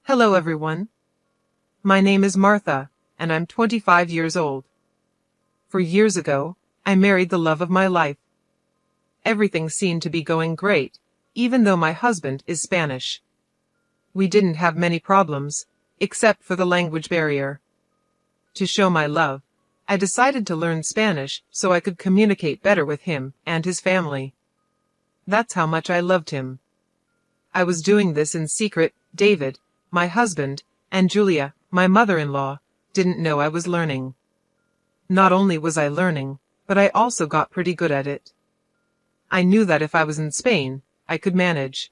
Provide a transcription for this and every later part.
Hello everyone. My name is Martha, and I'm 25 years old. 4 years ago, I married the love of my life. Everything seemed to be going great, even though my husband is Spanish. We didn't have many problems, except for the language barrier. To show my love, I decided to learn Spanish so I could communicate better with him and his family. That's how much I loved him. I was doing this in secret. David, my husband, and Julia, my mother-in-law, didn't know I was learning. Not only was I learning, but I also got pretty good at it. I knew that if I was in Spain, I could manage.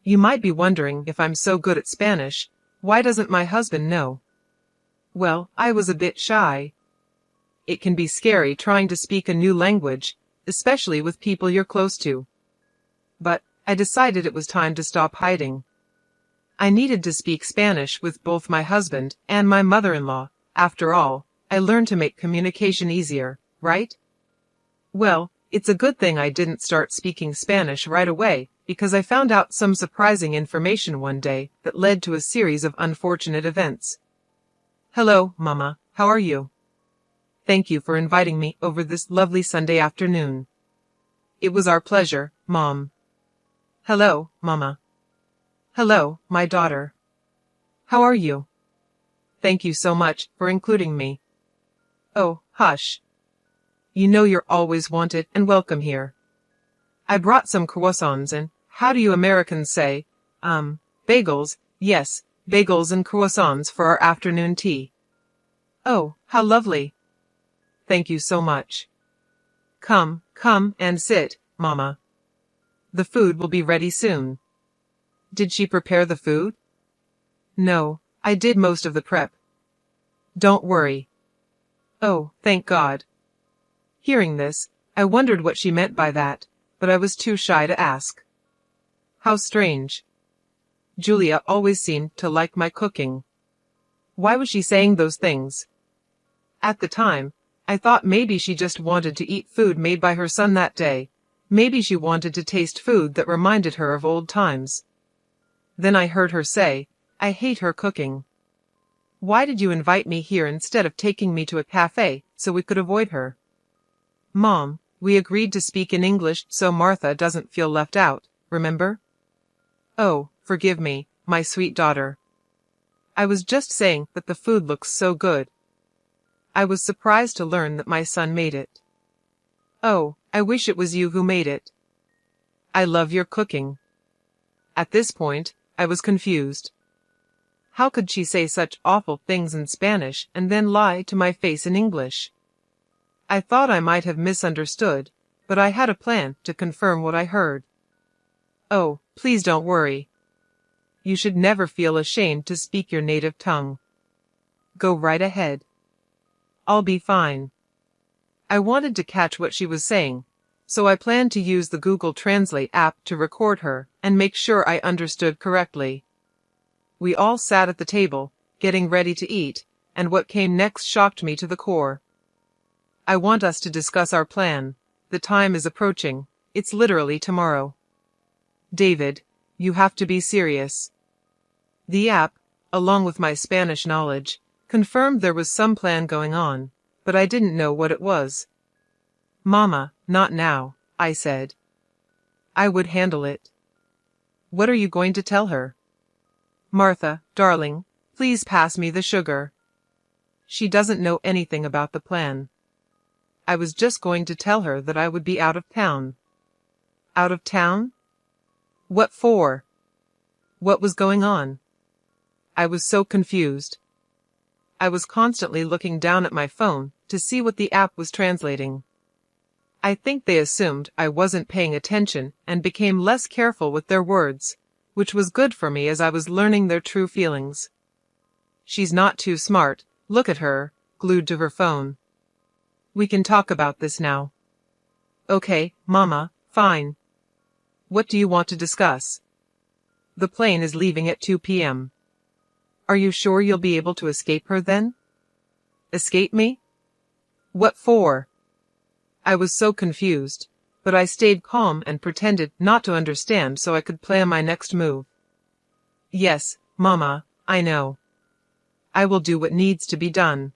You might be wondering, if I'm so good at Spanish, why doesn't my husband know? Well, I was a bit shy. It can be scary trying to speak a new language, especially with people you're close to. But I decided it was time to stop hiding. I needed to speak Spanish with both my husband and my mother-in-law. After all, I learned to make communication easier, right? Well, it's a good thing I didn't start speaking Spanish right away, because I found out some surprising information one day that led to a series of unfortunate events. Hello, Mama, how are you? Thank you for inviting me over this lovely Sunday afternoon. It was our pleasure, Mom. Hello, Mama. Hello, my daughter. How are you? Thank you so much for including me. Oh, hush. You know you're always wanted and welcome here. I brought some croissants and, how do you Americans say, bagels? Yes, bagels and croissants for our afternoon tea. Oh, how lovely. Thank you so much. Come and sit, Mama. The food will be ready soon. Did she prepare the food? No, I did most of the prep. Don't worry. Oh, thank God. Hearing this, I wondered what she meant by that, but I was too shy to ask. How strange. Julia always seemed to like my cooking. Why was she saying those things? At the time, I thought maybe she just wanted to eat food made by her son that day. Maybe she wanted to taste food that reminded her of old times. Then I heard her say, I hate her cooking. Why did you invite me here instead of taking me to a cafe so we could avoid her? Mom, we agreed to speak in English so Martha doesn't feel left out, remember? Oh, forgive me, my sweet daughter. I was just saying that the food looks so good. I was surprised to learn that my son made it. Oh, I wish it was you who made it. I love your cooking. At this point, I was confused. How could she say such awful things in Spanish and then lie to my face in English? I thought I might have misunderstood, but I had a plan to confirm what I heard. Oh, please don't worry. You should never feel ashamed to speak your native tongue. Go right ahead. I'll be fine. I wanted to catch what she was saying, so I planned to use the Google Translate app to record her and make sure I understood correctly. We all sat at the table, getting ready to eat, and what came next shocked me to the core. I want us to discuss our plan. The time is approaching. It's literally tomorrow. David, you have to be serious. The app, along with my Spanish knowledge, confirmed there was some plan going on, but I didn't know what it was. Mama, not now, I said. I would handle it. What are you going to tell her? Martha, darling, please pass me the sugar. She doesn't know anything about the plan. I was just going to tell her that I would be out of town. Out of town? What for? What was going on? I was so confused. I was constantly looking down at my phone to see what the app was translating. I think they assumed I wasn't paying attention and became less careful with their words, which was good for me as I was learning their true feelings. She's not too smart, look at her, glued to her phone. We can talk about this now. Okay, Mama, fine. What do you want to discuss? The plane is leaving at 2 p.m. Are you sure you'll be able to escape her then? Escape me? What for? I was so confused, but I stayed calm and pretended not to understand so I could plan my next move. Yes, Mama, I know. I will do what needs to be done.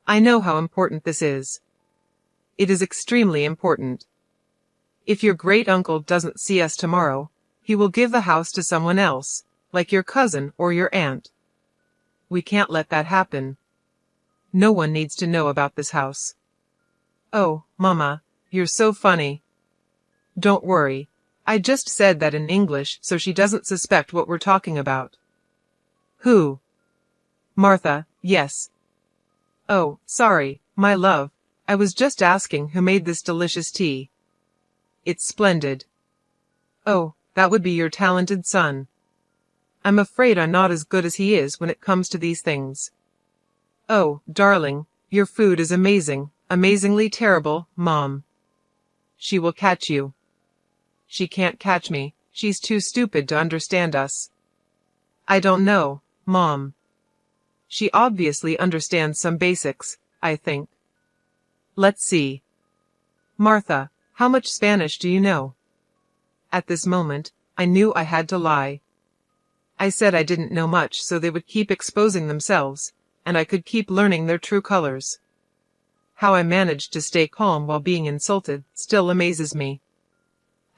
I know how important this is. It is extremely important. If your great-uncle doesn't see us tomorrow, he will give the house to someone else, like your cousin or your aunt. We can't let that happen. No one needs to know about this house. Oh, Mama, you're so funny. Don't worry. I just said that in English so she doesn't suspect what we're talking about. Who? Martha, yes. Oh, sorry, my love. I was just asking who made this delicious tea. It's splendid. Oh, that would be your talented son. I'm afraid I'm not as good as he is when it comes to these things. Oh, darling, your food is amazing, amazingly terrible, Mom. She will catch you. She can't catch me, she's too stupid to understand us. I don't know, Mom. She obviously understands some basics, I think. Let's see. Martha, how much Spanish do you know? At this moment, I knew I had to lie. I said I didn't know much so they would keep exposing themselves, and I could keep learning their true colors. How I managed to stay calm while being insulted still amazes me.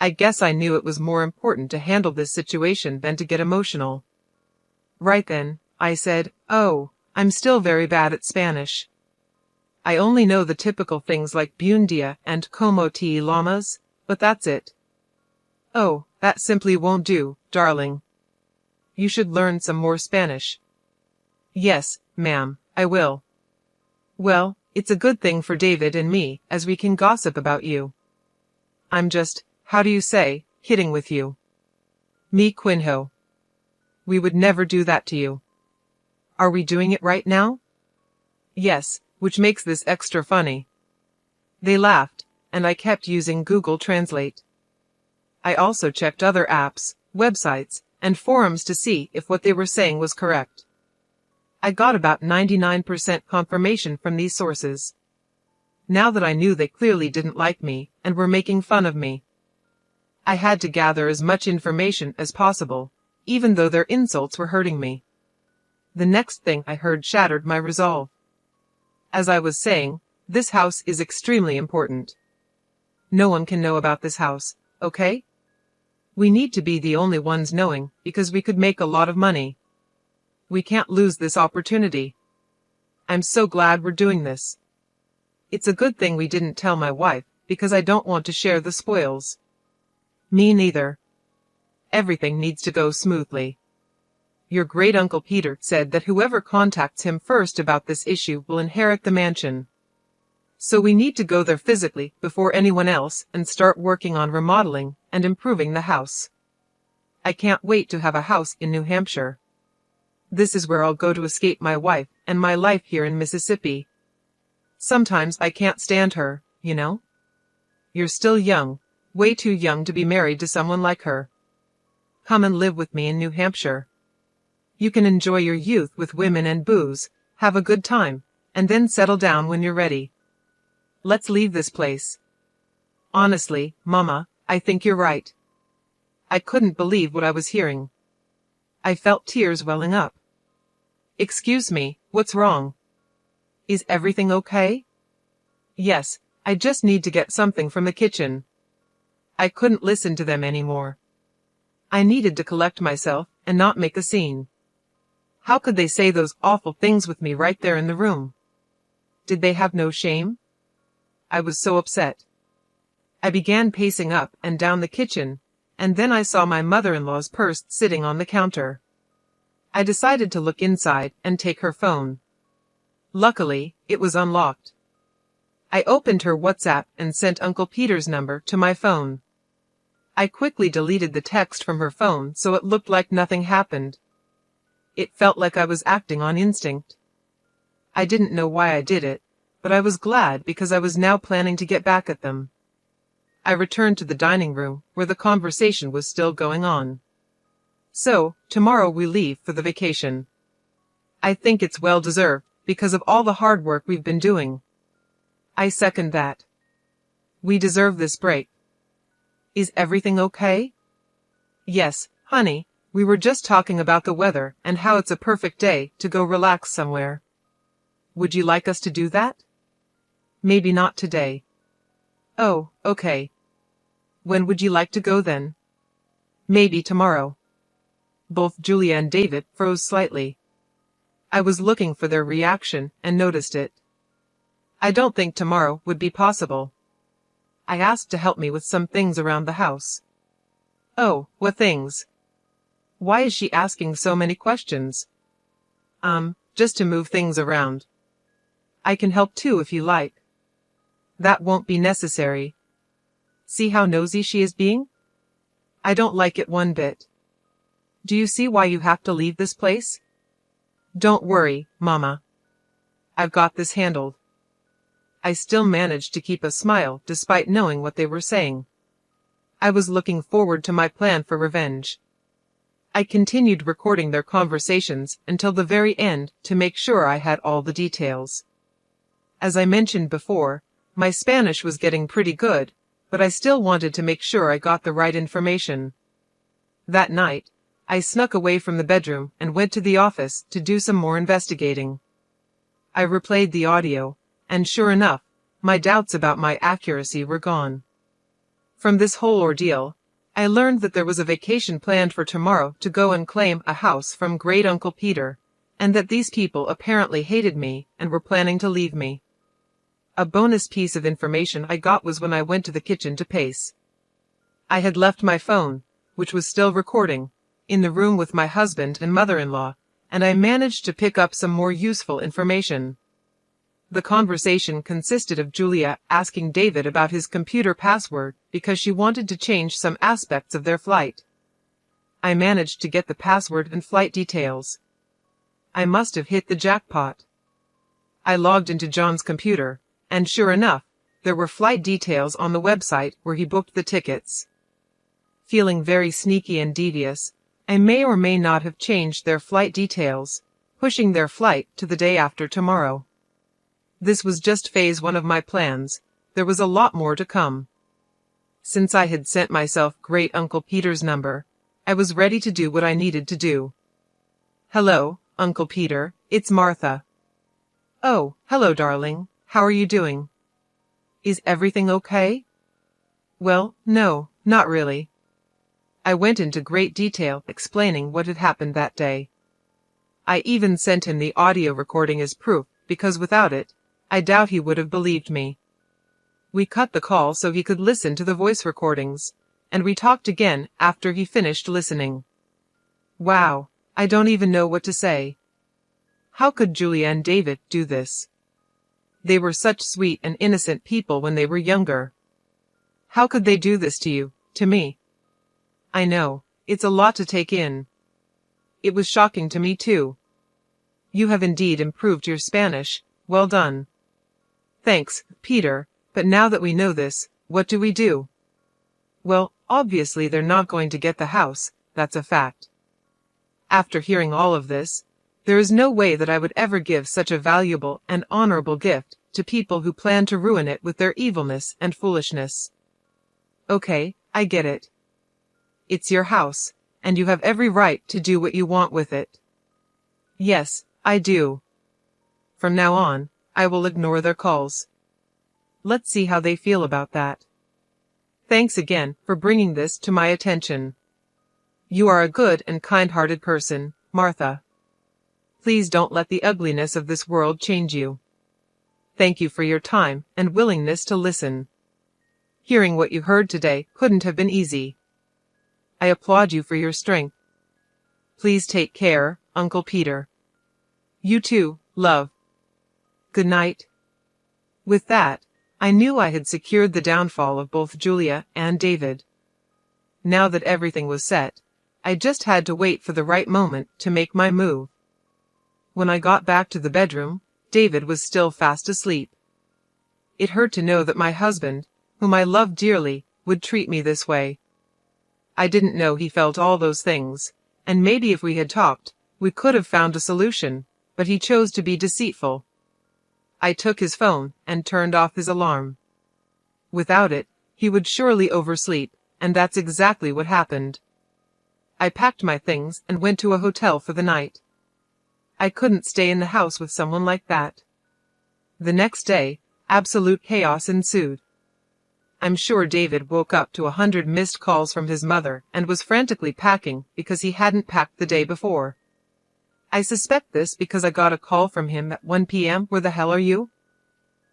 I guess I knew it was more important to handle this situation than to get emotional. Right then, I said, "Oh, I'm still very bad at Spanish. I only know the typical things like buen dia and como te llamas, but that's it." "Oh, that simply won't do, darling. You should learn some more Spanish." "Yes, ma'am, I will." "Well, it's a good thing for David and me, as we can gossip about you. I'm just, how do you say, kidding with you. Me Quinho. We would never do that to you. Are we doing it right now?" "Yes, which makes this extra funny." They laughed, and I kept using Google Translate. I also checked other apps, websites, and forums to see if what they were saying was correct. I got about 99% confirmation from these sources. Now that I knew they clearly didn't like me and were making fun of me, I had to gather as much information as possible, even though their insults were hurting me. The next thing I heard shattered my resolve. As I was saying, this house is extremely important. No one can know about this house, okay? We need to be the only ones knowing, because we could make a lot of money. We can't lose this opportunity. I'm so glad we're doing this. It's a good thing we didn't tell my wife, because I don't want to share the spoils. Me neither. Everything needs to go smoothly. Your great-uncle Peter said that whoever contacts him first about this issue will inherit the mansion. So we need to go there physically before anyone else and start working on remodeling and improving the house. I can't wait to have a house in New Hampshire. This is where I'll go to escape my wife and my life here in Mississippi. Sometimes I can't stand her, you know? You're still young, way too young to be married to someone like her. Come and live with me in New Hampshire. You can enjoy your youth with women and booze, have a good time, and then settle down when you're ready. Let's leave this place. Honestly, Mama, I think you're right. I couldn't believe what I was hearing. I felt tears welling up. Excuse me, what's wrong? Is everything okay? Yes, I just need to get something from the kitchen. I couldn't listen to them anymore. I needed to collect myself and not make a scene. How could they say those awful things with me right there in the room? Did they have no shame? I was so upset. I began pacing up and down the kitchen, and then I saw my mother-in-law's purse sitting on the counter. I decided to look inside and take her phone. Luckily, it was unlocked. I opened her WhatsApp and sent Uncle Peter's number to my phone. I quickly deleted the text from her phone so it looked like nothing happened. It felt like I was acting on instinct. I didn't know why I did it, but I was glad because I was now planning to get back at them. I returned to the dining room, where the conversation was still going on. So, tomorrow we leave for the vacation. I think it's well deserved, because of all the hard work we've been doing. I second that. We deserve this break. Is everything okay? Yes, honey, We were just talking about the weather and how it's a perfect day to go relax somewhere. Would you like us to do that? Maybe not today. Oh, okay. When would you like to go then? Maybe tomorrow. Both Julia and David froze slightly. I was looking for their reaction and noticed it. I don't think tomorrow would be possible. I asked to help me with some things around the house. Oh, what things? Why is she asking so many questions? Just to move things around. I can help too if you like. That won't be necessary. See how nosy she is being? I don't like it one bit. Do you see why you have to leave this place? Don't worry, Mama. I've got this handled. I still managed to keep a smile despite knowing what they were saying. I was looking forward to my plan for revenge. I continued recording their conversations until the very end to make sure I had all the details. As I mentioned before, my Spanish was getting pretty good, but I still wanted to make sure I got the right information. That night, I snuck away from the bedroom and went to the office to do some more investigating. I replayed the audio, and sure enough, my doubts about my accuracy were gone. From this whole ordeal, I learned that there was a vacation planned for tomorrow to go and claim a house from Great Uncle Peter, and that these people apparently hated me and were planning to leave me. A bonus piece of information I got was when I went to the kitchen to pace. I had left my phone, which was still recording, in the room with my husband and mother-in-law, and I managed to pick up some more useful information. The conversation consisted of Julia asking David about his computer password because she wanted to change some aspects of their flight. I managed to get the password and flight details. I must have hit the jackpot. I logged into John's computer, and sure enough, there were flight details on the website where he booked the tickets. Feeling very sneaky and devious, I may or may not have changed their flight details, pushing their flight to the day after tomorrow. This was just phase 1 of my plans. There was a lot more to come. Since I had sent myself Great Uncle Peter's number, I was ready to do what I needed to do. Hello, Uncle Peter, it's Martha. Oh, hello, darling. How are you doing? Is everything okay? Well, no, not really. I went into great detail explaining what had happened that day. I even sent him the audio recording as proof, because without it, I doubt he would have believed me. We cut the call so he could listen to the voice recordings, and we talked again after he finished listening. Wow, I don't even know what to say. How could Julia and David do this? They were such sweet and innocent people when they were younger. How could they do this to you, to me? I know, it's a lot to take in. It was shocking to me too. You have indeed improved your Spanish, well done. Thanks, Peter, but now that we know this, what do we do? Well, obviously they're not going to get the house, that's a fact. After hearing all of this, there is no way that I would ever give such a valuable and honorable gift to people who plan to ruin it with their evilness and foolishness. Okay, I get it. It's your house, and you have every right to do what you want with it. Yes, I do. From now on, I will ignore their calls. Let's see how they feel about that. Thanks again for bringing this to my attention. You are a good and kind-hearted person, Martha. Please don't let the ugliness of this world change you. Thank you for your time and willingness to listen. Hearing what you heard today couldn't have been easy. I applaud you for your strength. Please take care, Uncle Peter. You too, love. Good night. With that, I knew I had secured the downfall of both Julia and David. Now that everything was set, I just had to wait for the right moment to make my move. When I got back to the bedroom, David was still fast asleep. It hurt to know that my husband, whom I loved dearly, would treat me this way. I didn't know he felt all those things, and maybe if we had talked, we could have found a solution, but he chose to be deceitful. I took his phone and turned off his alarm. Without it, he would surely oversleep, and that's exactly what happened. I packed my things and went to a hotel for the night. I couldn't stay in the house with someone like that. The next day, absolute chaos ensued. I'm sure David woke up to 100 missed calls from his mother and was frantically packing because he hadn't packed the day before. I suspect this because I got a call from him at 1 p.m. Where the hell are you?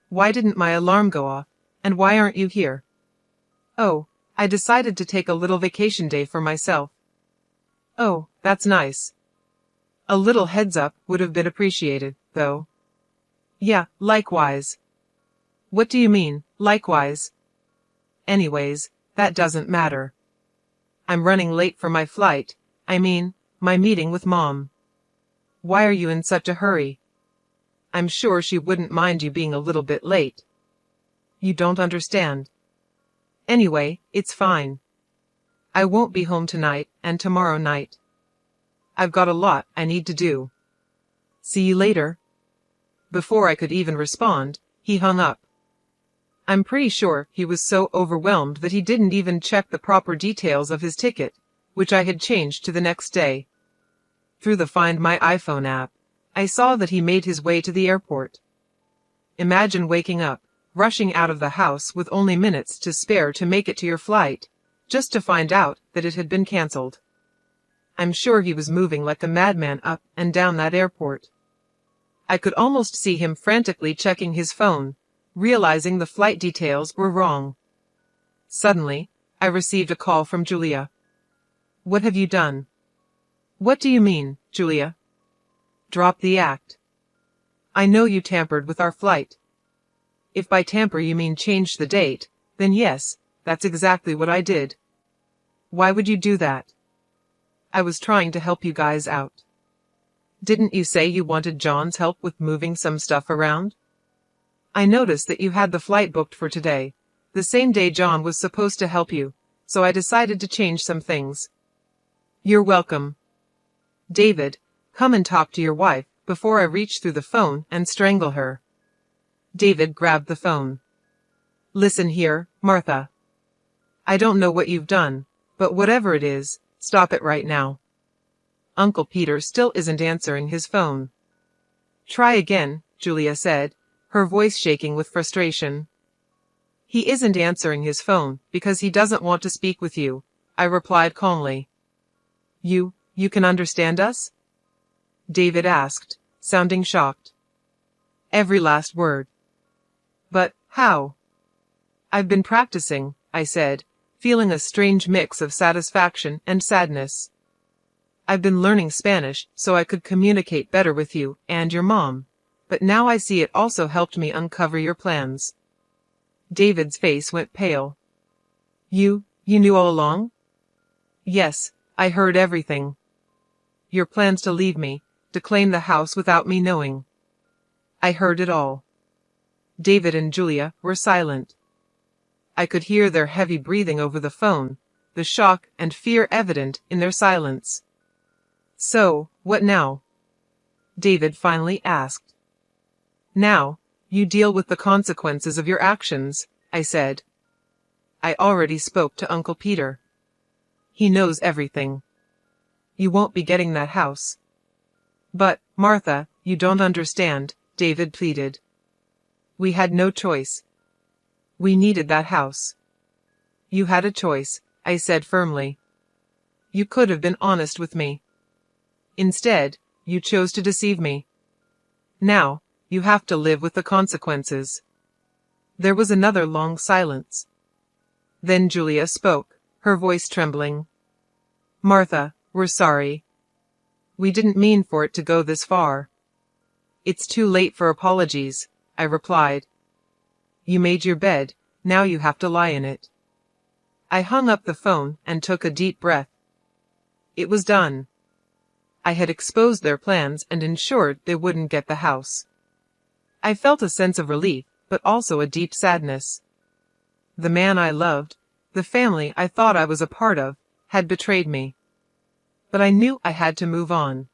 Why didn't my alarm go off? And why aren't you here? Oh, I decided to take a little vacation day for myself. Oh, that's nice. A little heads up would have been appreciated, though. Yeah, likewise. What do you mean, likewise? Anyways, that doesn't matter. I'm running late for my flight, my meeting with Mom. Why are you in such a hurry? I'm sure she wouldn't mind you being a little bit late. You don't understand. Anyway, it's fine. I won't be home tonight and tomorrow night. I've got a lot I need to do. See you later. Before I could even respond, he hung up. I'm pretty sure he was so overwhelmed that he didn't even check the proper details of his ticket, which I had changed to the next day. Through the Find My iPhone app, I saw that he made his way to the airport. Imagine waking up, rushing out of the house with only minutes to spare to make it to your flight, just to find out that it had been cancelled. I'm sure he was moving like a madman up and down that airport. I could almost see him frantically checking his phone, realizing the flight details were wrong. Suddenly, I received a call from Julia. What have you done? What do you mean, Julia? Drop the act. I know you tampered with our flight. If by tamper you mean change the date, then yes, that's exactly what I did. Why would you do that? I was trying to help you guys out. Didn't you say you wanted John's help with moving some stuff around? I noticed that you had the flight booked for today, the same day John was supposed to help you, so I decided to change some things. You're welcome. David, come and talk to your wife before I reach through the phone and strangle her. David grabbed the phone. Listen here, Martha. I don't know what you've done, but whatever it is, stop it right now. Uncle Peter still isn't answering his phone. Try again, Julia said, her voice shaking with frustration. He isn't answering his phone because he doesn't want to speak with you, I replied calmly. You can understand us? David asked, sounding shocked. Every last word. But how? I've been practicing, I said, feeling a strange mix of satisfaction and sadness. I've been learning Spanish so I could communicate better with you and your mom, but now I see it also helped me uncover your plans. David's face went pale. You knew all along? Yes, I heard everything. Your plans to leave me, to claim the house without me knowing. I heard it all. David and Julia were silent. I could hear their heavy breathing over the phone, the shock and fear evident in their silence. So, what now? David finally asked. Now, you deal with the consequences of your actions, I said. I already spoke to Uncle Peter. He knows everything. You won't be getting that house. But, Martha, you don't understand, David pleaded. We had no choice. We needed that house. You had a choice, I said firmly. You could have been honest with me. Instead, you chose to deceive me. Now, you have to live with the consequences. There was another long silence. Then Julia spoke, her voice trembling. Martha, we're sorry. We didn't mean for it to go this far. It's too late for apologies, I replied. You made your bed, now you have to lie in it. I hung up the phone and took a deep breath. It was done. I had exposed their plans and ensured they wouldn't get the house. I felt a sense of relief, but also a deep sadness. The man I loved, the family I thought I was a part of, had betrayed me. But I knew I had to move on.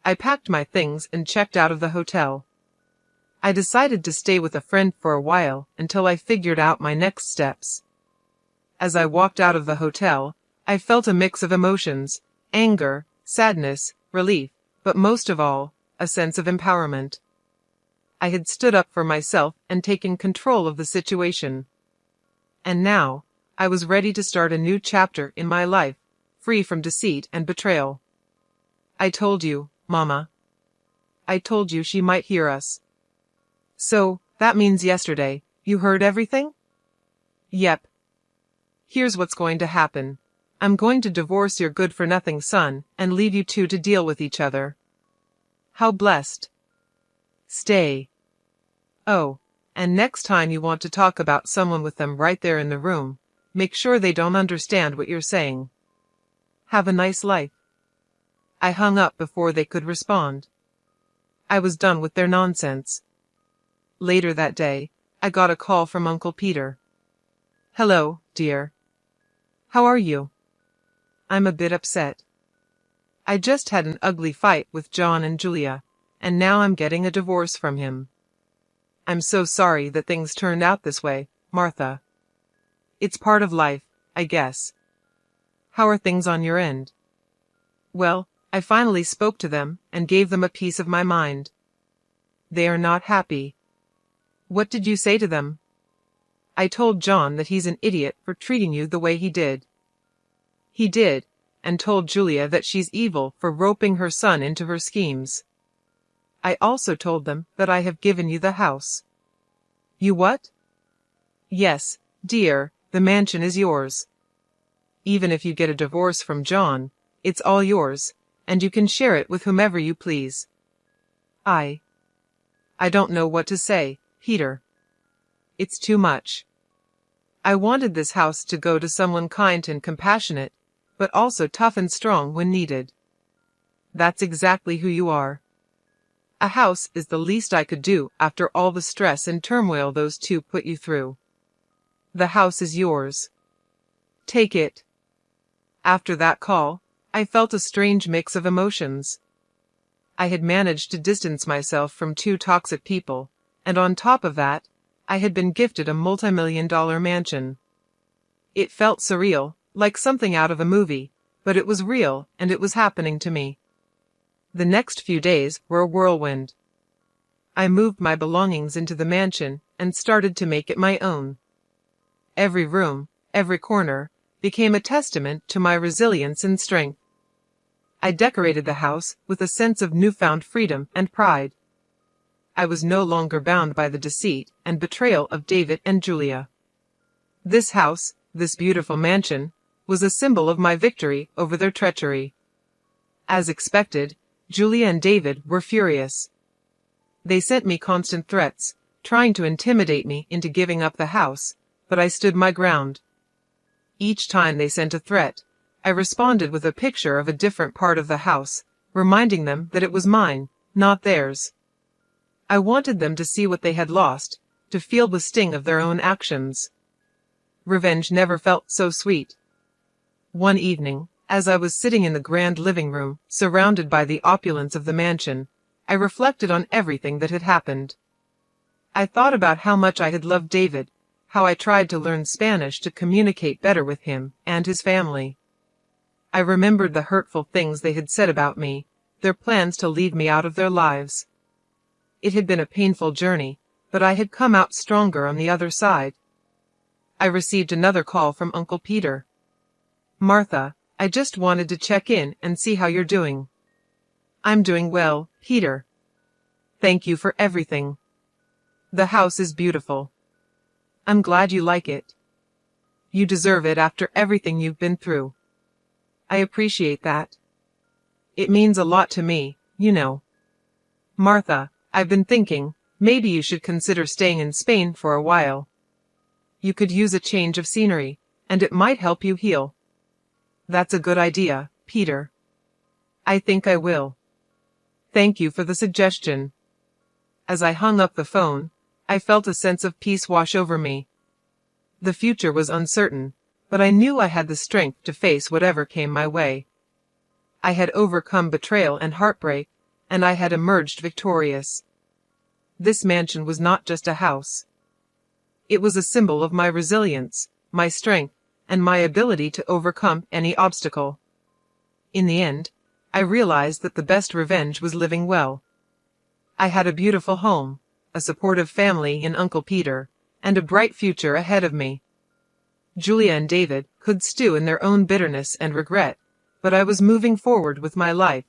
I packed my things and checked out of the hotel. I decided to stay with a friend for a while until I figured out my next steps. As I walked out of the hotel, I felt a mix of emotions: anger, sadness, relief, but most of all, a sense of empowerment. I had stood up for myself and taken control of the situation. And now, I was ready to start a new chapter in my life, free from deceit and betrayal. I told you, Mama. I told you she might hear us. So, that means yesterday, you heard everything? Yep. Here's what's going to happen. I'm going to divorce your good-for-nothing son and leave you two to deal with each other. How blessed. Stay. Oh, and next time you want to talk about someone with them right there in the room, make sure they don't understand what you're saying. Have a nice life. I hung up before they could respond. I was done with their nonsense. Later that day, I got a call from Uncle Peter. Hello, dear. How are you? I'm a bit upset. I just had an ugly fight with John and Julia, and now I'm getting a divorce from him. I'm so sorry that things turned out this way, Martha. It's part of life, I guess. How are things on your end? Well, I finally spoke to them and gave them a piece of my mind. They are not happy. What did you say to them? I told John that he's an idiot for treating you the way he did. He did, and told Julia that she's evil for roping her son into her schemes. I also told them that I have given you the house. You what? Yes, dear, the mansion is yours. Even if you get a divorce from John, it's all yours, and you can share it with whomever you please. I don't know what to say, Peter. It's too much. I wanted this house to go to someone kind and compassionate, but also tough and strong when needed. That's exactly who you are. A house is the least I could do after all the stress and turmoil those two put you through. The house is yours. Take it. After that call, I felt a strange mix of emotions. I had managed to distance myself from two toxic people, and on top of that, I had been gifted a multi-million-dollar mansion. It felt surreal, like something out of a movie, but it was real and it was happening to me. The next few days were a whirlwind. I moved my belongings into the mansion and started to make it my own. Every room, every corner, became a testament to my resilience and strength. I decorated the house with a sense of newfound freedom and pride. I was no longer bound by the deceit and betrayal of David and Julia. This house, this beautiful mansion, was a symbol of my victory over their treachery. As expected, Julia and David were furious. They sent me constant threats, trying to intimidate me into giving up the house, but I stood my ground. Each time they sent a threat, I responded with a picture of a different part of the house, reminding them that it was mine, not theirs. I wanted them to see what they had lost, to feel the sting of their own actions. Revenge never felt so sweet. One evening, as I was sitting in the grand living room, surrounded by the opulence of the mansion, I reflected on everything that had happened. I thought about how much I had loved David, how I tried to learn Spanish to communicate better with him and his family. I remembered the hurtful things they had said about me, their plans to leave me out of their lives. It had been a painful journey, but I had come out stronger on the other side. I received another call from Uncle Peter. Martha, I just wanted to check in and see how you're doing. I'm doing well, Peter. Thank you for everything. The house is beautiful. I'm glad you like it. You deserve it after everything you've been through. I appreciate that. It means a lot to me, you know. Martha, I've been thinking, maybe you should consider staying in Spain for a while. You could use a change of scenery, and it might help you heal. That's a good idea, Peter. I think I will. Thank you for the suggestion. As I hung up the phone, I felt a sense of peace wash over me. The future was uncertain, but I knew I had the strength to face whatever came my way. I had overcome betrayal and heartbreak, and I had emerged victorious. This mansion was not just a house. It was a symbol of my resilience, my strength, and my ability to overcome any obstacle. In the end, I realized that the best revenge was living well. I had a beautiful home, a supportive family in Uncle Peter, and a bright future ahead of me. Julia and David could stew in their own bitterness and regret, but I was moving forward with my life,